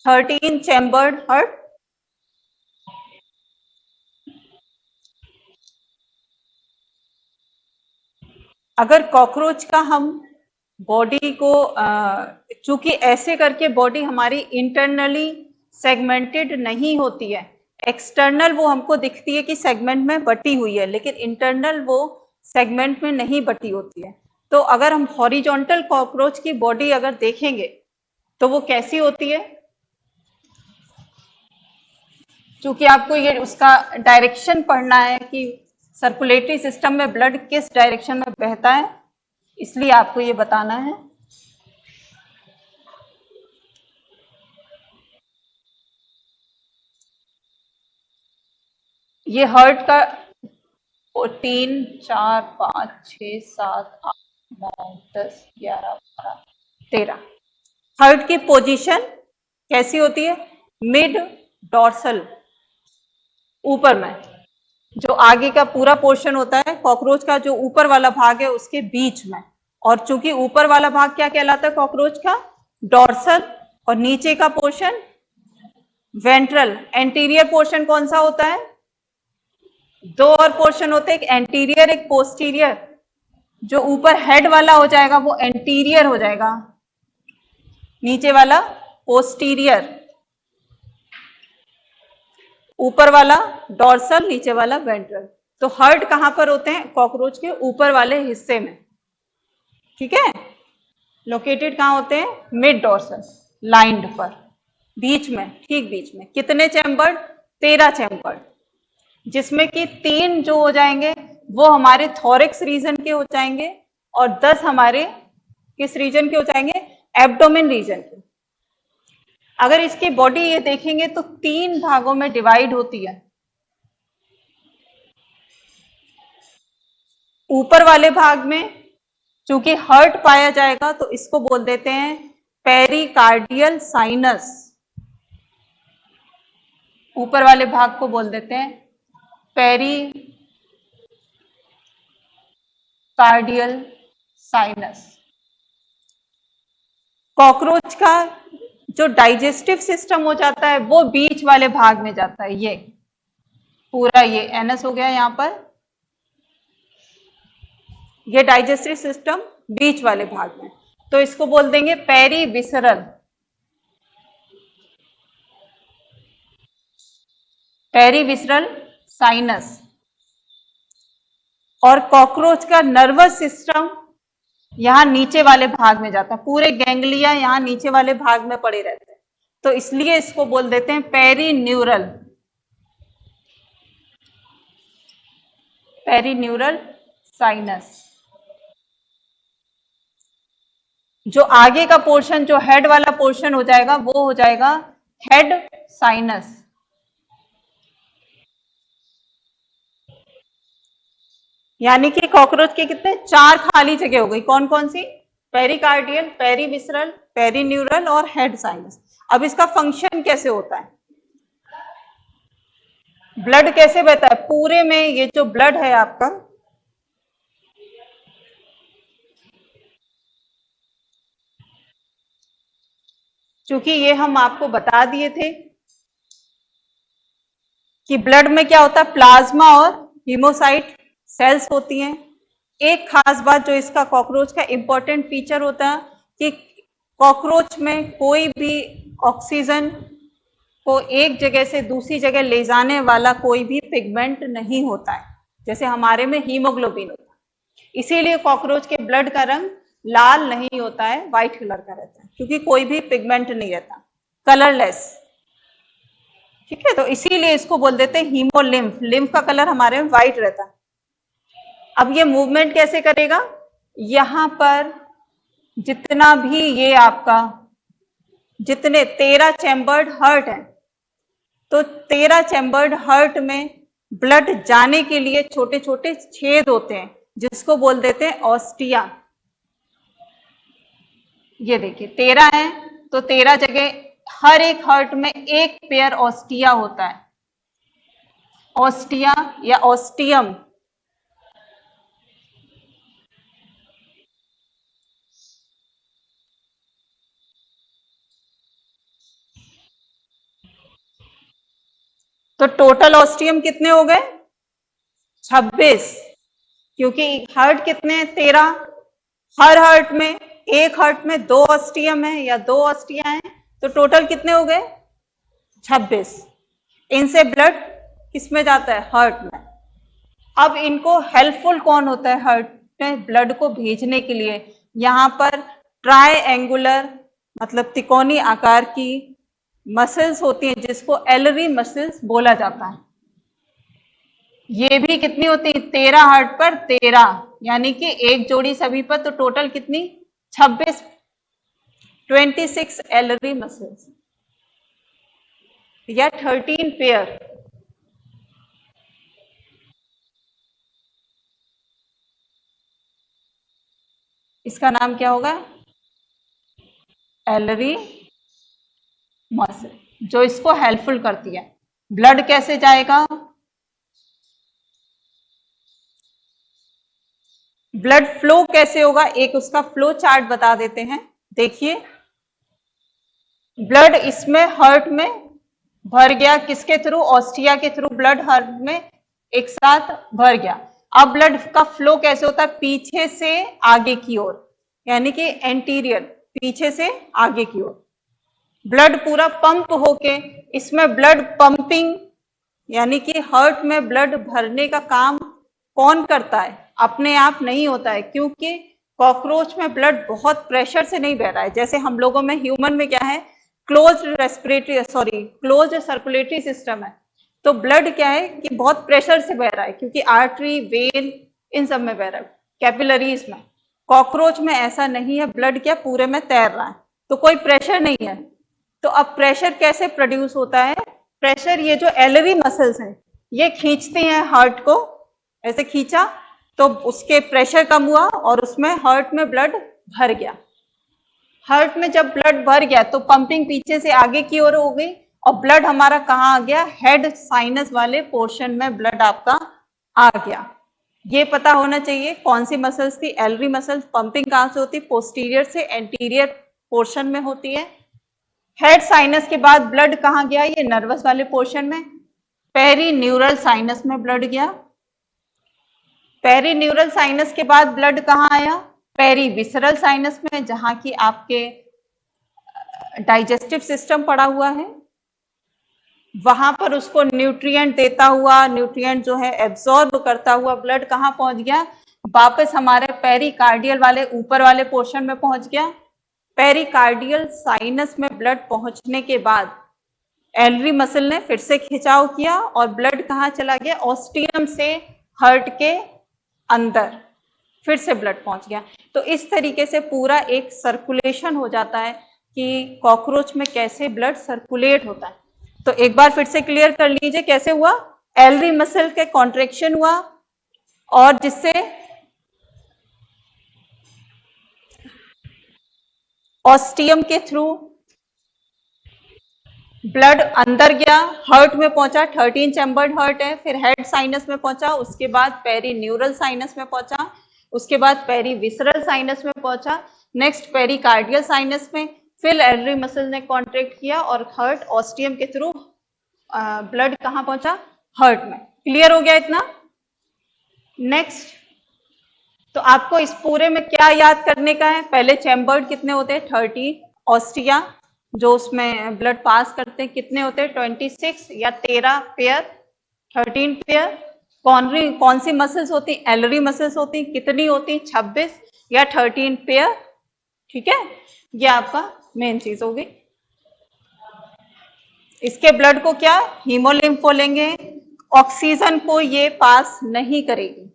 A: 13 चैम्बर्ड हार्ट। अगर कॉकरोच का हम बॉडी को चूंकि ऐसे करके बॉडी हमारी इंटरनली सेगमेंटेड नहीं होती है, एक्सटर्नल वो हमको दिखती है कि सेगमेंट में बटी हुई है, लेकिन इंटरनल वो सेगमेंट में नहीं बटी होती है। तो अगर हम हॉरिजॉन्टल कॉकरोच की बॉडी अगर देखेंगे तो वो कैसी होती है? क्योंकि आपको ये उसका डायरेक्शन पढ़ना है कि सर्कुलेटरी सिस्टम में ब्लड किस डायरेक्शन में बहता है, इसलिए आपको ये बताना है। ये हार्ट का 3 4 5 6 7 8 9 10 11 12 13 हार्ट की पोजीशन कैसी होती है? मिड डॉर्सल, ऊपर में, जो आगे का पूरा पोर्शन होता है कॉकरोच का, जो ऊपर वाला भाग है उसके बीच में। और चूंकि ऊपर वाला भाग क्या कहलाता है कॉकरोच का? डॉर्सल, और नीचे का पोर्शन वेंट्रल। एंटीरियर पोर्शन कौन सा होता है? दो और पोर्शन होते हैं, एक एंटीरियर एक पोस्टीरियर। जो ऊपर हेड वाला हो जाएगा वो एंटीरियर हो जाएगा, नीचे वाला पोस्टीरियर, ऊपर वाला डॉर्सल, नीचे वाला वेंट्रल। तो हार्ट कहां पर होते हैं? कॉकरोच के ऊपर वाले हिस्से में, ठीक है, लोकेटेड कहां होते हैं? मिड डॉर्सल लाइंड पर, बीच में, ठीक बीच में। कितने चैम्बर्ड? 13 चैम्बर्ड, जिसमें कि 3 जो हो जाएंगे वो हमारे थोरिक्स रीजन के हो जाएंगे और 10 हमारे किस रीजन के हो जाएंगे, एब्डोमेन रीजन के। अगर इसकी बॉडी ये देखेंगे तो 3 भागों में डिवाइड होती है। ऊपर वाले भाग में चूंकि हर्ट पाया जाएगा तो इसको बोल देते हैं पेरिकार्डियल साइनस। ऊपर वाले भाग को बोल देते हैं पेरिकार्डियल साइनस। कॉकरोच का जो डाइजेस्टिव सिस्टम हो जाता है वो बीच वाले भाग में जाता है। ये पूरा ये एनस हो गया यहां पर, ये डाइजेस्टिव सिस्टम बीच वाले भाग में, तो इसको बोल देंगे पेरीविसरल। Perivisceral sinus. और कॉकरोच का नर्वस सिस्टम यहां नीचे वाले भाग में जाता है, पूरे गैंग्लिया यहां नीचे वाले भाग में पड़े रहते हैं, तो इसलिए इसको बोल देते हैं पेरीन्यूरल। Perineural sinus. जो आगे का पोर्शन, जो हेड वाला पोर्शन हो जाएगा वो हो जाएगा हेड साइनस। यानी कि कॉकरोच के कितने 4 खाली जगह हो गई, कौन कौन सी, पेरिकार्डियल, पेरीविसरल, पेरीन्यूरल और हेड साइनस। अब इसका फंक्शन कैसे होता है, ब्लड कैसे बहता है पूरे में, ये जो ब्लड है आपका, क्योंकि ये हम आपको बता दिए थे कि ब्लड में क्या होता है, प्लाज्मा और हीमोसाइट सेल्स होती हैं। एक खास बात जो इसका कॉकरोच का इंपॉर्टेंट फीचर होता है कि कॉकरोच में कोई भी ऑक्सीजन को एक जगह से दूसरी जगह ले जाने वाला कोई भी पिगमेंट नहीं होता है, जैसे हमारे में हीमोग्लोबिन होता है। इसीलिए कॉकरोच के ब्लड का रंग लाल नहीं होता है, व्हाइट कलर का रहता है, क्योंकि कोई भी पिगमेंट नहीं रहता, कलरलेस। ठीक है, तो इसीलिए इसको बोल देते हैं हीमोलिम्फ। लिम्फ का कलर हमारे में व्हाइट रहता है। अब ये मूवमेंट कैसे करेगा, यहां पर जितना भी ये आपका जितने 13 चैम्बर्ड हर्ट है, तो 13 चैम्बर्ड हर्ट में ब्लड जाने के लिए छोटे छोटे छेद होते हैं, जिसको बोल देते हैं ऑस्टिया। ये देखिए 13 है, तो 13 जगह हर एक हर्ट में एक पेयर ऑस्टिया होता है, ऑस्टिया या ऑस्टियम। तो टोटल ऑस्टियम कितने हो गए, 26, क्योंकि हर्ट कितने हैं, 13। हर हर्ट में, एक हर्ट में 2 ऑस्टियम है या 2 ऑस्टिया हैं, तो टोटल कितने हो गए, 26। इनसे ब्लड किसमें जाता है, हर्ट में। अब इनको हेल्पफुल कौन होता है हर्ट में ब्लड को भेजने के लिए, यहां पर ट्रायंगुलर मतलब तिकोनी आकार की मसल्स होती हैं, जिसको एलरी मसल्स बोला जाता है। ये भी कितनी होती है, 13 हर्ट पर 13, यानी कि एक जोड़ी सभी पर, तो टोटल कितनी, 26, 26 एलरी मसल्स या 13 पेयर। इसका नाम क्या होगा, एलरी मसल, जो इसको हेल्पफुल करती है। ब्लड कैसे जाएगा, ब्लड फ्लो कैसे होगा, एक उसका फ्लो चार्ट बता देते हैं। देखिए ब्लड इसमें हर्ट में भर गया, किसके थ्रू, ऑस्टिया के थ्रू ब्लड हर्ट में एक साथ भर गया। अब ब्लड का फ्लो कैसे होता है, पीछे से आगे की ओर, यानी कि एंटीरियर, पीछे से आगे की ओर ब्लड पूरा पंप होके, इसमें ब्लड पंपिंग यानी कि हर्ट में ब्लड भरने का काम कौन करता है, अपने आप नहीं होता है, क्योंकि कॉकरोच में ब्लड बहुत प्रेशर से नहीं बह रहा है। जैसे हम लोगों में, ह्यूमन में क्या है, क्लोज सर्कुलेटरी सिस्टम है, तो ब्लड क्या है कि बहुत प्रेशर से बह रहा है, क्योंकि आर्टरी, वेन, इन सब में बह रहा है, कैपिलरीज में। कॉकरोच में ऐसा नहीं है, ब्लड क्या पूरे में तैर रहा है, तो कोई प्रेशर नहीं है। तो अब प्रेशर कैसे प्रोड्यूस होता है? प्रेशर, ये जो एलरी मसल्स हैं ये खींचती हैं हार्ट को, ऐसे खींचा तो उसके प्रेशर कम हुआ और उसमें हार्ट में ब्लड भर गया। हार्ट में जब ब्लड भर गया तो पंपिंग पीछे से आगे की ओर हो गई और ब्लड हमारा कहाँ आ गया? हेड साइनस वाले पोर्शन में ब्लड आपका आ गया। ये पता होना चाहिए कौन सी मसल्स थी, एलरी मसल्स। पंपिंग कहाँ से होती? पोस्टीरियर से एंटीरियर पोर्शन में होती है। हेड साइनस के बाद ब्लड कहाँ गया? ये नर्वस वाले पोर्शन में, पेरीन्यूरल साइनस में ब्लड गया। पेरीन्यूरल साइनस के बाद ब्लड कहाँ आया? पेरीविसरल साइनस में, जहां की आपके डाइजेस्टिव सिस्टम पड़ा हुआ है। वहां पर उसको न्यूट्रिएंट देता हुआ, न्यूट्रिएंट जो है एब्जॉर्ब करता हुआ ब्लड कहाँ पहुंच गया? वापस हमारे पेरिकार्डियल वाले ऊपर वाले पोर्शन में पहुंच गया। पेरिकार्डियल साइनस में ब्लड पहुंचने के बाद एलरी मसल ने फिर से खिंचाव किया और ब्लड कहाँ चला गया? ऑस्टियम से हार्ट के अंदर फिर से ब्लड पहुंच गया। तो इस तरीके से पूरा एक सर्कुलेशन हो जाता है कि कॉकरोच में कैसे ब्लड सर्कुलेट होता है। तो एक बार फिर से क्लियर कर लीजिए कैसे हुआ। एलरी मसल के कॉन्ट्रेक्शन हुआ और जिससे ऑस्टियम के थ्रू ब्लड अंदर गया, हार्ट में पहुंचा, 13 चैम्बर्ड हार्ट है, फिर हेड साइनस में पहुंचा, उसके बाद पेरीन्यूरल साइनस में पहुंचा, उसके बाद पेरीविसरल साइनस में पहुंचा, नेक्स्ट पेरिकार्डियल साइनस में, फिर एलरी मसल ने कॉन्ट्रैक्ट किया और हार्ट ऑस्टियम के थ्रू ब्लड कहां पहुंचा? हार्ट में। क्लियर हो गया इतना? नेक्स्ट, तो आपको इस पूरे में क्या याद करने का है? पहले चैम्बर्ड कितने होते हैं? 30। ऑस्टिया जो उसमें ब्लड पास करते हैं कितने होते हैं? 26 या 13 पेयर, 13 पेयर। कौन सी मसल्स होती? एलरी मसल्स होती, कितनी होती? 26 या 13 पेयर। ठीक है, ये आपका मेन चीज होगी। इसके ब्लड को क्या हीमोलिम्फो लेंगे, ऑक्सीजन को ये पास नहीं करेगी।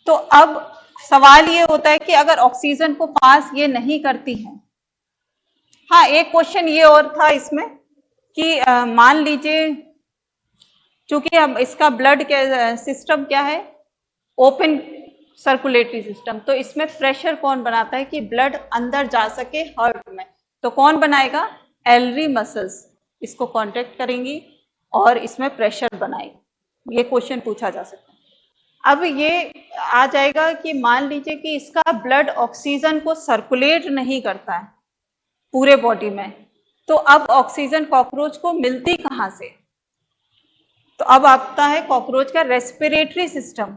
A: तो अब सवाल ये होता है कि अगर ऑक्सीजन को पास ये नहीं करती है, हाँ एक क्वेश्चन ये और था इसमें कि मान लीजिए चूंकि अब इसका ब्लड के सिस्टम क्या है? ओपन सर्कुलेटरी सिस्टम, तो इसमें प्रेशर कौन बनाता है कि ब्लड अंदर जा सके हार्ट में? तो कौन बनाएगा? एलरी मसल्स इसको कॉन्ट्रैक्ट करेंगी और इसमें प्रेशर बनाएगी। ये क्वेश्चन पूछा जा सकता है। अब ये आ जाएगा कि मान लीजिए कि इसका ब्लड ऑक्सीजन को सर्कुलेट नहीं करता है पूरे बॉडी में, तो अब ऑक्सीजन कॉकरोच को मिलती कहां से? तो अब आता है कॉकरोच का रेस्पिरेटरी सिस्टम।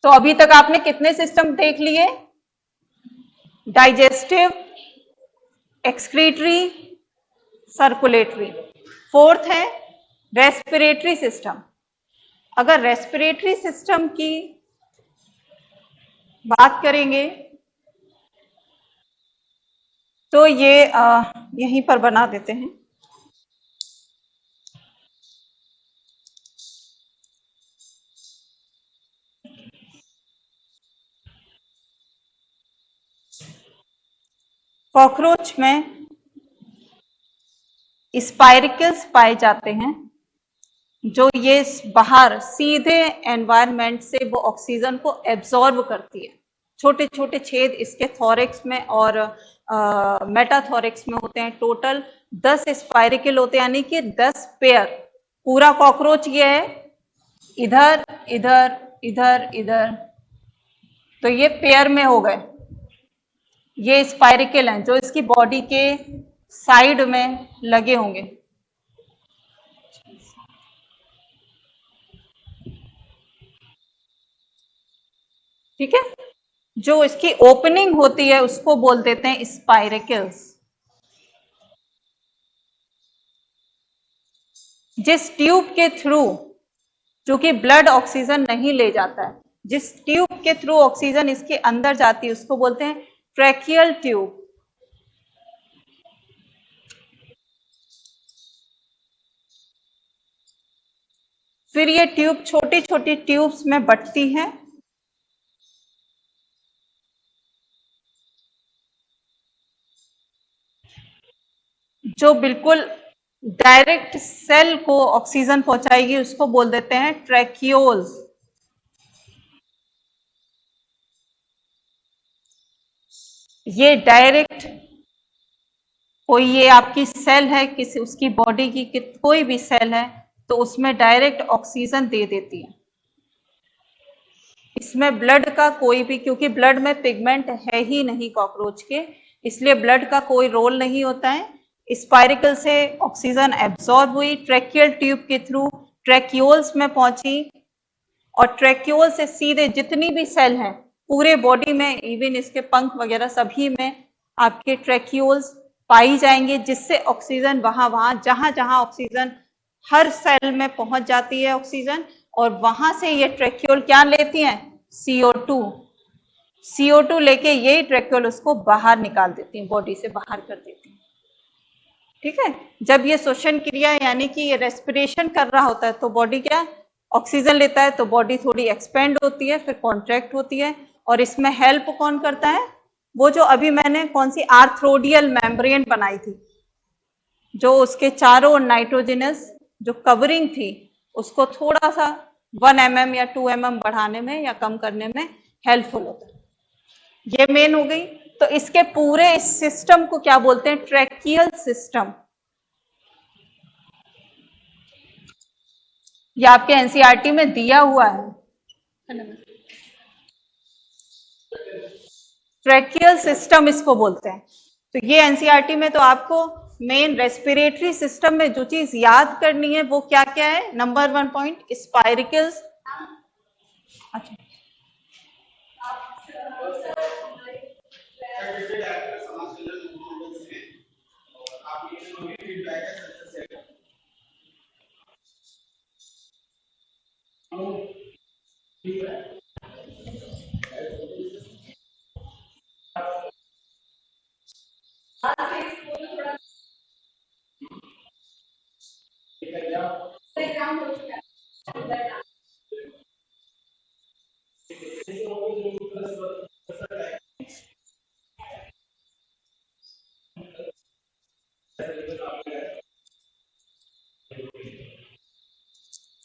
A: तो अभी तक आपने कितने सिस्टम देख लिए? Digestive, excretory, circulatory. फोर्थ है रेस्पिरेटरी सिस्टम। अगर रेस्पिरेटरी सिस्टम की बात करेंगे तो ये यहीं पर बना देते हैं। कॉकरोच में स्पाइरिकल्स पाए जाते हैं जो ये बाहर सीधे एनवायरनमेंट से वो ऑक्सीजन को एब्जॉर्ब करती है। छोटे छोटे छेद इसके थोरेक्स में और मेटाथोरेक्स में होते हैं। टोटल 10 स्पाइरिकल होते हैं, यानी कि 10 पेयर। पूरा कॉकरोच ये है, इधर इधर इधर इधर, तो ये पेयर में हो गए। ये स्पाइरिकल हैं जो इसकी बॉडी के साइड में लगे होंगे। ठीक है, जो इसकी ओपनिंग होती है उसको बोल देते हैं स्पाइरिकल्स। जिस ट्यूब के थ्रू, चूंकि ब्लड ऑक्सीजन नहीं ले जाता है, जिस ट्यूब के थ्रू ऑक्सीजन इसके अंदर जाती है उसको बोलते हैं ट्रैकियल ट्यूब। फिर ये ट्यूब छोटी छोटी ट्यूब्स में बंटती है। जो बिल्कुल डायरेक्ट सेल को ऑक्सीजन पहुंचाएगी उसको बोल देते हैं ट्रैकियोल्स। ये डायरेक्ट कोई ये आपकी सेल है किसी उसकी बॉडी की कोई भी सेल है तो उसमें डायरेक्ट ऑक्सीजन दे देती है। इसमें ब्लड का कोई भी, क्योंकि ब्लड में पिगमेंट है ही नहीं कॉकरोच के, इसलिए ब्लड का कोई रोल नहीं होता है। स्पाइरिकल से ऑक्सीजन एब्जॉर्ब हुई, ट्रैकियल ट्यूब के थ्रू ट्रैक्यूल्स में पहुंची और ट्रैक्यूल से सीधे जितनी भी सेल हैं पूरे बॉडी में, इवन इसके पंख वगैरह सभी में आपके ट्रैक्यूल्स पाई जाएंगे, जिससे ऑक्सीजन वहां वहां जहां जहां ऑक्सीजन हर सेल में पहुंच जाती है ऑक्सीजन, और वहां से ये ट्रैक्यूल क्या लेती हैं, CO2। CO2 लेके यही ट्रैक्यूल उसको बाहर निकाल देती हैं, बॉडी से बाहर कर देती हैं। ठीक है, जब ये श्वसन क्रिया यानी कि ये रेस्पिरेशन कर रहा होता है तो बॉडी क्या ऑक्सीजन लेता है, तो बॉडी थोड़ी एक्सपेंड होती है, फिर कॉन्ट्रैक्ट होती है। और इसमें हेल्प कौन करता है, वो जो अभी मैंने कौन सी आर्थ्रोडियल मेम्ब्रेन बनाई थी, जो उसके चारों नाइट्रोजनस जो कवरिंग थी उसको थोड़ा सा 1 mm या 2 mm बढ़ाने में या कम करने में हेल्पफुल होता है। ये मेन हो गई। तो इसके पूरे इस सिस्टम को क्या बोलते हैं, ट्रैकियल सिस्टम। ये आपके एनसीईआरटी में दिया हुआ है। ट्रैकियल सिस्टम इसको बोलते हैं। तो ये एनसीईआरटी में तो आपको मेन रेस्पिरेटरी सिस्टम में जो चीज याद करनी है वो क्या क्या है, नंबर 1 पॉइंट स्पाइरिकल्स। अच्छा,